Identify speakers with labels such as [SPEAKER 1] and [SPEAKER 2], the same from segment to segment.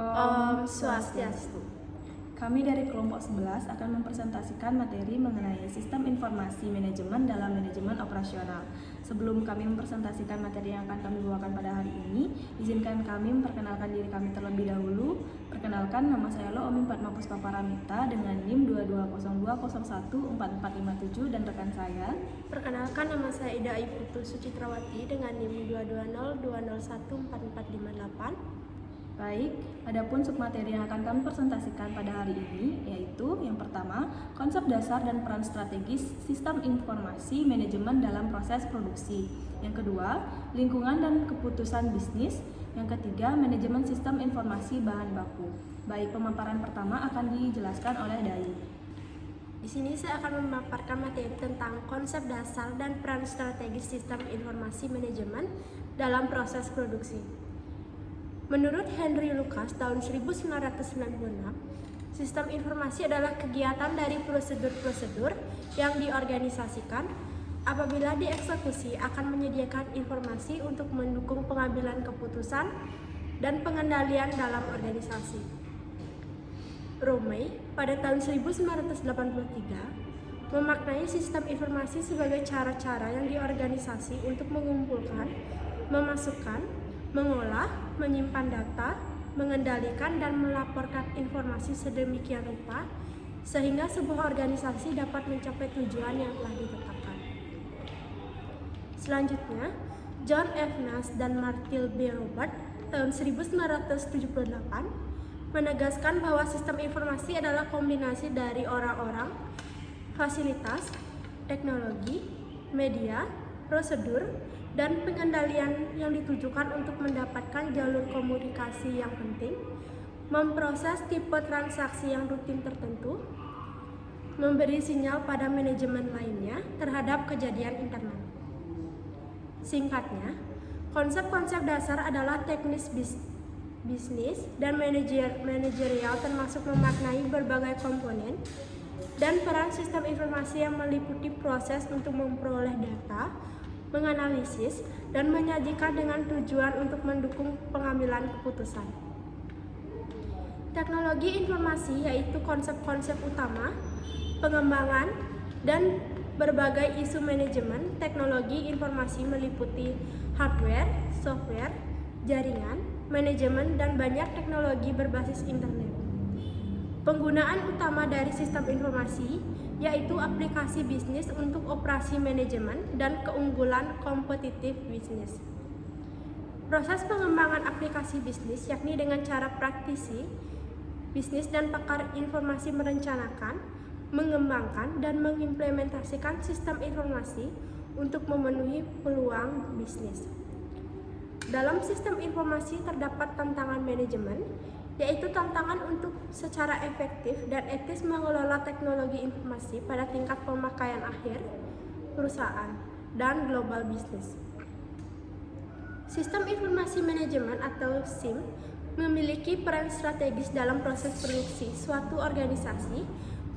[SPEAKER 1] Om Swastiastu.
[SPEAKER 2] Kami dari kelompok 11 akan mempresentasikan materi mengenai sistem informasi manajemen dalam manajemen operasional. Sebelum kami mempresentasikan materi yang akan kami bawakan pada hari ini, izinkan kami memperkenalkan diri kami terlebih dahulu. Perkenalkan, nama saya Omim Padma Puspa Paramita dengan NIM 2202014457 dan rekan saya.
[SPEAKER 1] Perkenalkan, nama saya Ida Iputu Sucitrawati dengan NIM 2202014458.
[SPEAKER 2] Baik, adapun submateri yang akan kami presentasikan pada hari ini yaitu yang pertama, konsep dasar dan peran strategis sistem informasi manajemen dalam proses produksi. Yang kedua, lingkungan dan keputusan bisnis. Yang ketiga, manajemen sistem informasi bahan baku. Baik, pemaparan pertama akan dijelaskan oleh Dai.
[SPEAKER 1] Di sini saya akan memaparkan materi tentang konsep dasar dan peran strategis sistem informasi manajemen dalam proses produksi. Menurut Henry Lucas tahun 1996, sistem informasi adalah kegiatan dari prosedur-prosedur yang diorganisasikan apabila dieksekusi akan menyediakan informasi untuk mendukung pengambilan keputusan dan pengendalian dalam organisasi. Romey pada tahun 1983 memaknai sistem informasi sebagai cara-cara yang diorganisasi untuk mengumpulkan, memasukkan, mengolah, menyimpan data, mengendalikan dan melaporkan informasi sedemikian rupa sehingga sebuah organisasi dapat mencapai tujuan yang telah ditetapkan. Selanjutnya, John F. Nash dan Martil B. Robert tahun 1978 menegaskan bahwa sistem informasi adalah kombinasi dari orang-orang, fasilitas, teknologi, media, prosedur, dan pengendalian yang ditujukan untuk mendapatkan jalur komunikasi yang penting, memproses tipe transaksi yang rutin tertentu, memberi sinyal pada manajemen lainnya terhadap kejadian internal. Singkatnya, konsep-konsep dasar adalah teknis bisnis dan manajerial termasuk memaknai berbagai komponen dan peran sistem informasi yang meliputi proses untuk memperoleh data, menganalisis, dan menyajikan dengan tujuan untuk mendukung pengambilan keputusan. Teknologi informasi yaitu konsep-konsep utama, pengembangan, dan berbagai isu manajemen. Teknologi informasi meliputi hardware, software, jaringan, manajemen, dan banyak teknologi berbasis internet. Penggunaan utama dari sistem informasi yaitu aplikasi bisnis untuk operasi manajemen dan keunggulan kompetitif bisnis. Proses pengembangan aplikasi bisnis yakni dengan cara praktisi bisnis dan pakar informasi merencanakan, mengembangkan, dan mengimplementasikan sistem informasi untuk memenuhi peluang bisnis. Dalam sistem informasi terdapat tantangan manajemen, yaitu tantangan untuk secara efektif dan etis mengelola teknologi informasi pada tingkat pemakaian akhir, perusahaan, dan global bisnis. Sistem informasi manajemen atau SIM memiliki peran strategis dalam proses produksi suatu organisasi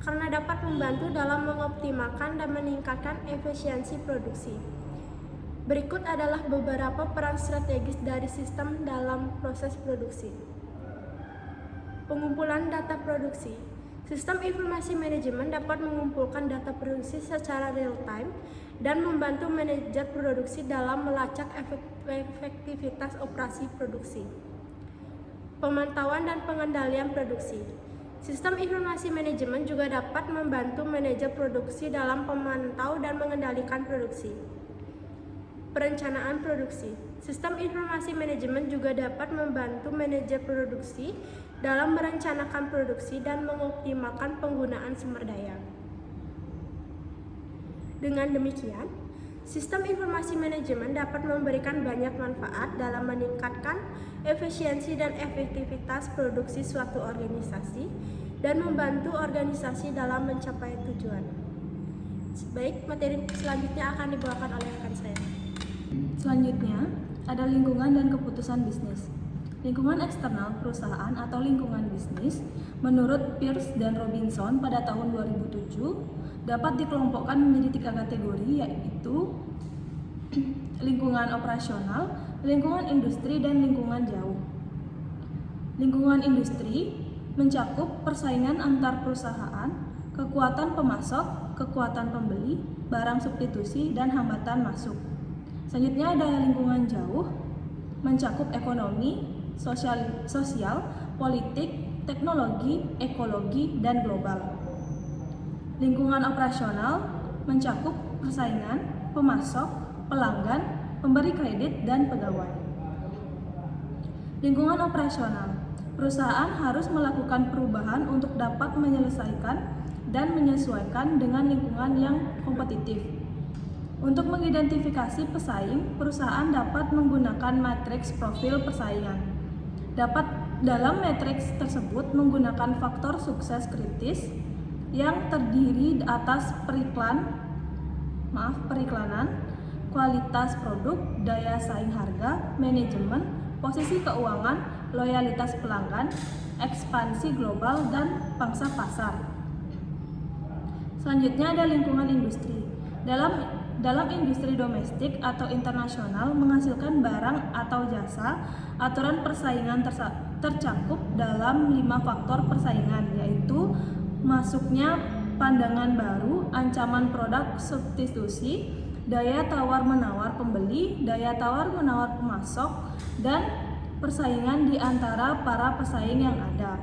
[SPEAKER 1] karena dapat membantu dalam mengoptimalkan dan meningkatkan efisiensi produksi. Berikut adalah beberapa peran strategis dari sistem dalam proses produksi. Pengumpulan data produksi. Sistem informasi manajemen dapat mengumpulkan data produksi secara real-time dan membantu manajer produksi dalam melacak efektivitas operasi produksi. Pemantauan dan pengendalian produksi. Sistem informasi manajemen juga dapat membantu manajer produksi dalam memantau dan mengendalikan produksi. Perencanaan produksi. Sistem informasi manajemen juga dapat membantu manajer produksi dalam merencanakan produksi dan mengoptimalkan penggunaan sumber daya. Dengan demikian, sistem informasi manajemen dapat memberikan banyak manfaat dalam meningkatkan efisiensi dan efektivitas produksi suatu organisasi dan membantu organisasi dalam mencapai tujuan. Baik, materi selanjutnya akan dibawakan oleh rekan saya.
[SPEAKER 2] Selanjutnya, ada lingkungan dan keputusan bisnis. Lingkungan eksternal perusahaan atau lingkungan bisnis, menurut Pierce dan Robinson pada tahun 2007, dapat dikelompokkan menjadi 3 kategori, yaitu lingkungan operasional, lingkungan industri, dan lingkungan jauh. Lingkungan industri mencakup persaingan antar perusahaan, kekuatan pemasok, kekuatan pembeli, barang substitusi, dan hambatan masuk. Selanjutnya ada lingkungan jauh, mencakup ekonomi, sosial, politik, teknologi, ekologi, dan global. Lingkungan operasional mencakup persaingan, pemasok, pelanggan, pemberi kredit, dan pegawai. Lingkungan operasional, perusahaan harus melakukan perubahan untuk dapat menyelesaikan dan menyesuaikan dengan lingkungan yang kompetitif. Untuk mengidentifikasi pesaing, perusahaan dapat menggunakan matriks profil persaingan. Dalam matriks tersebut menggunakan faktor sukses kritis yang terdiri atas periklanan, kualitas produk, daya saing harga, manajemen, posisi keuangan, loyalitas pelanggan, ekspansi global, dan pangsa pasar. Selanjutnya ada lingkungan industri. Dalam industri domestik atau internasional menghasilkan barang atau jasa, aturan persaingan tercakup dalam 5 faktor persaingan, yaitu masuknya pandangan baru, ancaman produk substitusi, daya tawar-menawar pembeli, daya tawar-menawar pemasok, dan persaingan di antara para pesaing yang ada.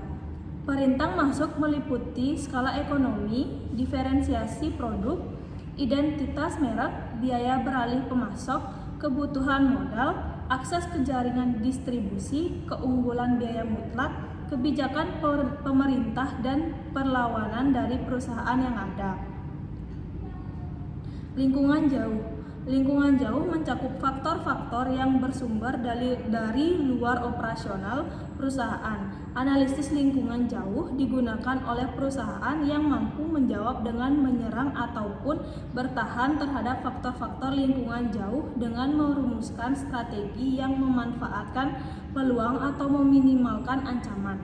[SPEAKER 2] Perintah masuk meliputi skala ekonomi, diferensiasi produk, identitas merek, biaya beralih pemasok, kebutuhan modal, akses ke jaringan distribusi, keunggulan biaya mutlak, kebijakan pemerintah, dan perlawanan dari perusahaan yang ada. Lingkungan jauh mencakup faktor-faktor yang bersumber dari luar operasional perusahaan. Analisis lingkungan jauh digunakan oleh perusahaan yang mampu menjawab dengan menyerang ataupun bertahan terhadap faktor-faktor lingkungan jauh dengan merumuskan strategi yang memanfaatkan peluang atau meminimalkan ancaman.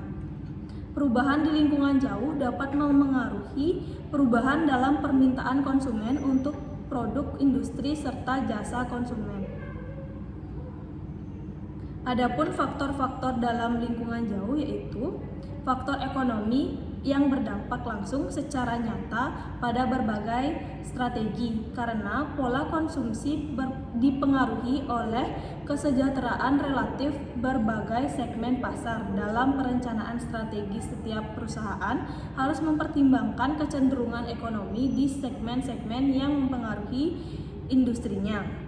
[SPEAKER 2] Perubahan di lingkungan jauh dapat memengaruhi perubahan dalam permintaan konsumen untuk produk industri serta jasa konsumen. Adapun faktor-faktor dalam lingkungan jauh yaitu faktor ekonomi yang berdampak langsung secara nyata pada berbagai strategi karena pola konsumsi dipengaruhi oleh kesejahteraan relatif berbagai segmen pasar. Dalam perencanaan strategi setiap perusahaan harus mempertimbangkan kecenderungan ekonomi di segmen-segmen yang mempengaruhi industrinya.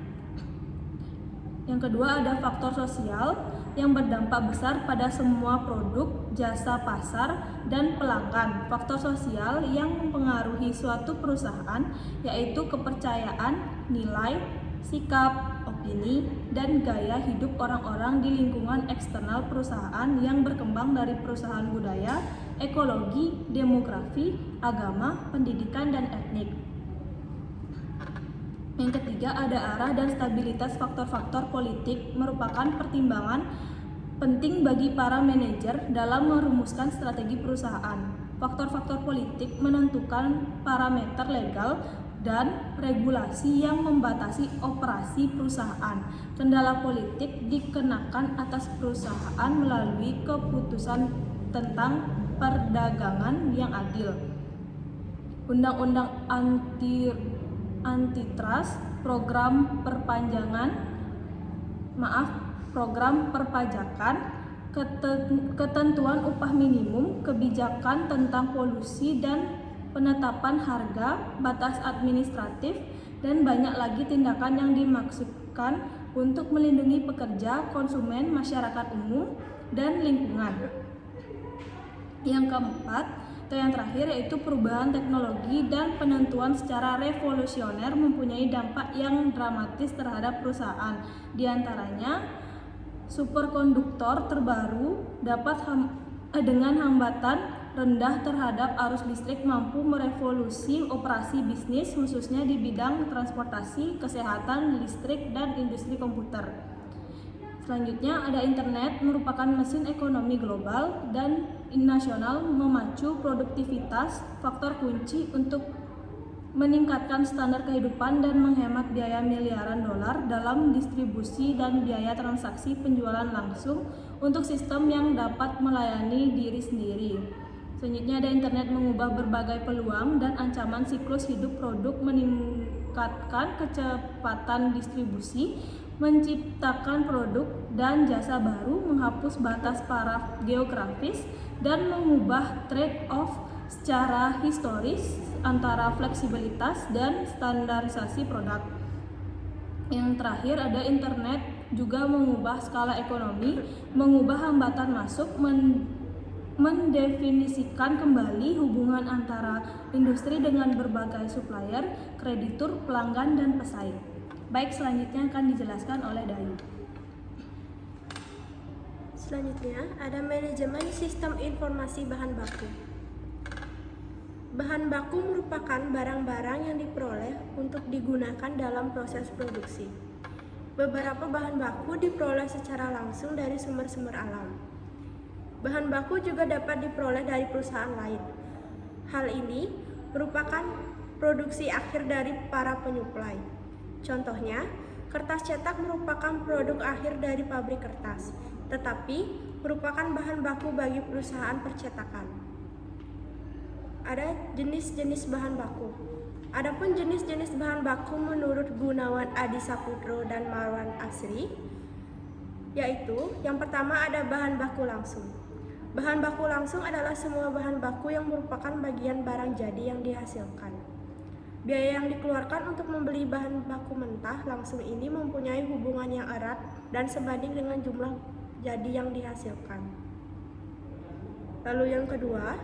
[SPEAKER 2] Yang kedua ada faktor sosial yang berdampak besar pada semua produk, jasa pasar, dan pelanggan. Faktor sosial yang mempengaruhi suatu perusahaan yaitu kepercayaan, nilai, sikap, opini, dan gaya hidup orang-orang di lingkungan eksternal perusahaan yang berkembang dari perusahaan budaya, ekologi, demografi, agama, pendidikan, dan etnik. Yang ketiga ada arah dan stabilitas faktor-faktor politik merupakan pertimbangan penting bagi para manajer dalam merumuskan strategi perusahaan. Faktor-faktor politik menentukan parameter legal dan regulasi yang membatasi operasi perusahaan. Kendala politik dikenakan atas perusahaan melalui keputusan tentang perdagangan yang adil, undang-undang antitrust, program perpajakan, ketentuan upah minimum, kebijakan tentang polusi dan penetapan harga, batas administratif, dan banyak lagi tindakan yang dimaksudkan untuk melindungi pekerja, konsumen, masyarakat umum, dan lingkungan. Yang keempat atau yang terakhir yaitu perubahan teknologi dan penentuan secara revolusioner mempunyai dampak yang dramatis terhadap perusahaan. Di antaranya superkonduktor terbaru dapat dengan hambatan rendah terhadap arus listrik mampu merevolusi operasi bisnis khususnya di bidang transportasi, kesehatan, listrik, dan industri komputer. Selanjutnya ada internet merupakan mesin ekonomi global dan nasional memacu produktivitas, faktor kunci untuk meningkatkan standar kehidupan dan menghemat biaya miliaran dolar dalam distribusi dan biaya transaksi penjualan langsung untuk sistem yang dapat melayani diri sendiri. Selanjutnya ada internet mengubah berbagai peluang dan ancaman siklus hidup produk, meningkatkan kecepatan distribusi, menciptakan produk dan jasa baru, menghapus batas paraf geografis, dan mengubah trade-off secara historis antara fleksibilitas dan standarisasi produk. Yang terakhir ada internet juga mengubah skala ekonomi, mengubah hambatan masuk, mendefinisikan kembali hubungan antara industri dengan berbagai supplier, kreditur, pelanggan, dan pesaing. Baik, selanjutnya akan dijelaskan oleh Dayu.
[SPEAKER 1] Selanjutnya ada manajemen sistem informasi bahan baku. Bahan baku merupakan barang-barang yang diperoleh untuk digunakan dalam proses produksi. Beberapa bahan baku diperoleh secara langsung dari sumber-sumber alam. Bahan baku juga dapat diperoleh dari perusahaan lain. Hal ini merupakan produksi akhir dari para penyuplai. Contohnya, kertas cetak merupakan produk akhir dari pabrik kertas, tetapi merupakan bahan baku bagi perusahaan percetakan. Ada jenis-jenis bahan baku. Adapun jenis-jenis bahan baku menurut Gunawan Adi Saputro dan Marwan Asri, yaitu yang pertama ada bahan baku langsung. Bahan baku langsung adalah semua bahan baku yang merupakan bagian barang jadi yang dihasilkan. Biaya yang dikeluarkan untuk membeli bahan baku mentah langsung ini mempunyai hubungan yang erat dan sebanding dengan jumlah jadi yang dihasilkan. Lalu yang kedua,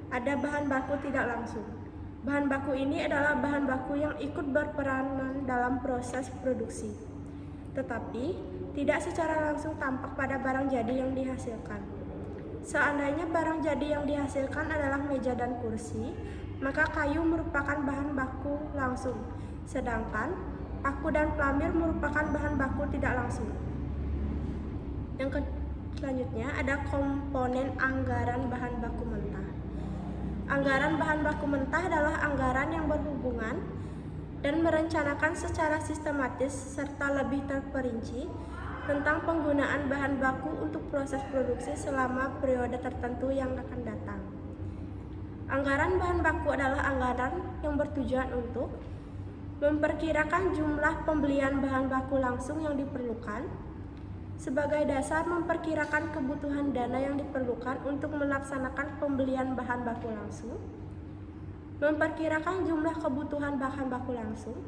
[SPEAKER 1] ada bahan baku tidak langsung. Bahan baku ini adalah bahan baku yang ikut berperanan dalam proses produksi, tetapi tidak secara langsung tampak pada barang jadi yang dihasilkan. Seandainya barang jadi yang dihasilkan adalah meja dan kursi, maka kayu merupakan bahan baku langsung, sedangkan paku dan pelamir merupakan bahan baku tidak langsung. Selanjutnya ada komponen anggaran bahan baku mentah. Anggaran bahan baku mentah adalah anggaran yang berhubungan dan merencanakan secara sistematis serta lebih terperinci tentang penggunaan bahan baku untuk proses produksi selama periode tertentu yang akan datang. Anggaran bahan baku adalah anggaran yang bertujuan untuk memperkirakan jumlah pembelian bahan baku langsung yang diperlukan, sebagai dasar memperkirakan kebutuhan dana yang diperlukan untuk melaksanakan pembelian bahan baku langsung, memperkirakan jumlah kebutuhan bahan baku langsung,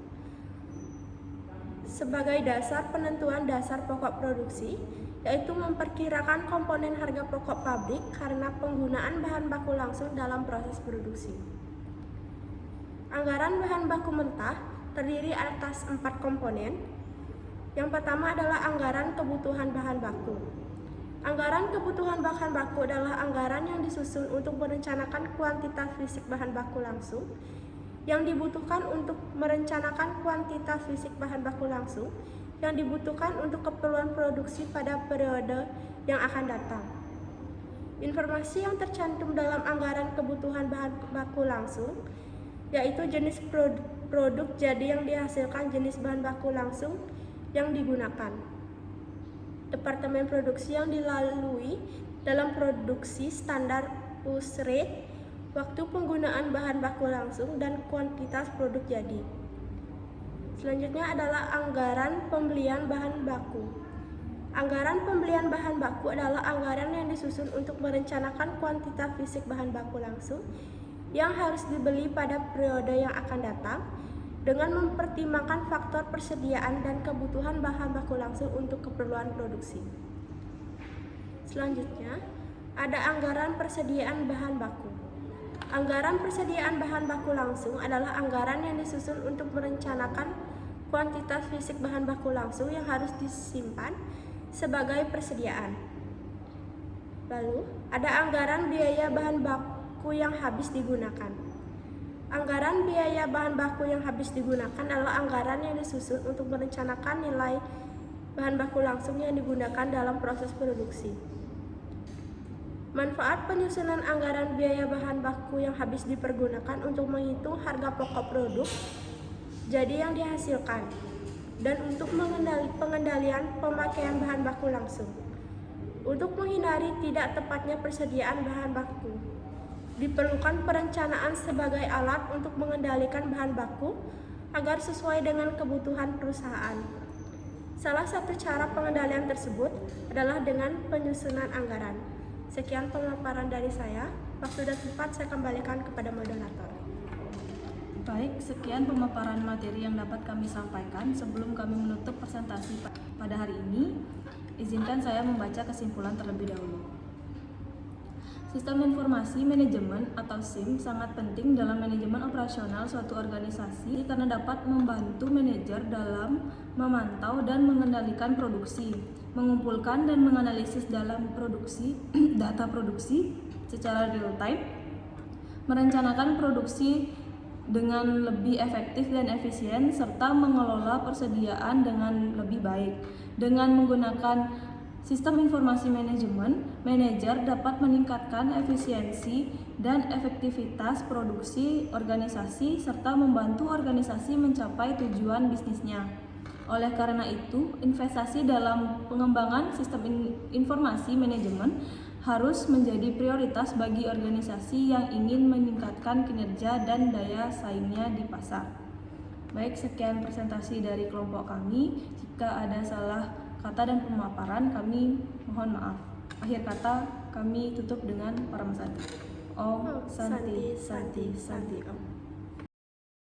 [SPEAKER 1] sebagai dasar penentuan dasar pokok produksi, yaitu memperkirakan komponen harga pokok pabrik karena penggunaan bahan baku langsung dalam proses produksi. Anggaran bahan baku mentah terdiri atas 4 komponen. Yang pertama adalah anggaran kebutuhan bahan baku. Anggaran kebutuhan bahan baku adalah anggaran yang disusun untuk merencanakan kuantitas fisik bahan baku langsung yang dibutuhkan untuk merencanakan kuantitas fisik bahan baku langsung yang dibutuhkan untuk keperluan produksi pada periode yang akan datang. Informasi yang tercantum dalam anggaran kebutuhan bahan baku langsung yaitu jenis produk jadi yang dihasilkan, jenis bahan baku langsung yang digunakan, departemen produksi yang dilalui dalam produksi, standar use rate, waktu penggunaan bahan baku langsung, dan kuantitas produk jadi. Selanjutnya adalah anggaran pembelian bahan baku. Anggaran pembelian bahan baku adalah anggaran yang disusun untuk merencanakan kuantitas fisik bahan baku langsung yang harus dibeli pada periode yang akan datang dengan mempertimbangkan faktor persediaan dan kebutuhan bahan baku langsung untuk keperluan produksi. Selanjutnya, ada anggaran persediaan bahan baku. Anggaran persediaan bahan baku langsung adalah anggaran yang disusun untuk merencanakan kuantitas fisik bahan baku langsung yang harus disimpan sebagai persediaan. Lalu, ada anggaran biaya bahan baku yang habis digunakan. Anggaran biaya bahan baku yang habis digunakan adalah anggaran yang disusun untuk merencanakan nilai bahan baku langsung yang digunakan dalam proses produksi. Manfaat penyusunan anggaran biaya bahan baku yang habis dipergunakan untuk menghitung harga pokok produk jadi yang dihasilkan dan untuk pengendalian pemakaian bahan baku langsung. Untuk menghindari tidak tepatnya persediaan bahan baku, diperlukan perencanaan sebagai alat untuk mengendalikan bahan baku agar sesuai dengan kebutuhan perusahaan. Salah satu cara pengendalian tersebut adalah dengan penyusunan anggaran. Sekian pemaparan dari saya. Waktu dan tempat saya kembalikan kepada moderator.
[SPEAKER 2] Baik, sekian pemaparan materi yang dapat kami sampaikan. Sebelum kami menutup presentasi pada hari ini, izinkan saya membaca kesimpulan terlebih dahulu. Sistem informasi manajemen atau SIM sangat penting dalam manajemen operasional suatu organisasi karena dapat membantu manajer dalam memantau dan mengendalikan produksi, mengumpulkan dan menganalisis dalam produksi data produksi secara real time, merencanakan produksi dengan lebih efektif dan efisien, serta mengelola persediaan dengan lebih baik. Dengan menggunakan sistem informasi manajemen, manajer dapat meningkatkan efisiensi dan efektivitas produksi organisasi serta membantu organisasi mencapai tujuan bisnisnya. Oleh karena itu, investasi dalam pengembangan sistem informasi manajemen harus menjadi prioritas bagi organisasi yang ingin meningkatkan kinerja dan daya saingnya di pasar. Baik, sekian presentasi dari kelompok kami. Jika ada salah kata dan pemaparan, kami mohon maaf. Akhir kata kami tutup dengan Param Santi. Om Santi Santi Santi Om.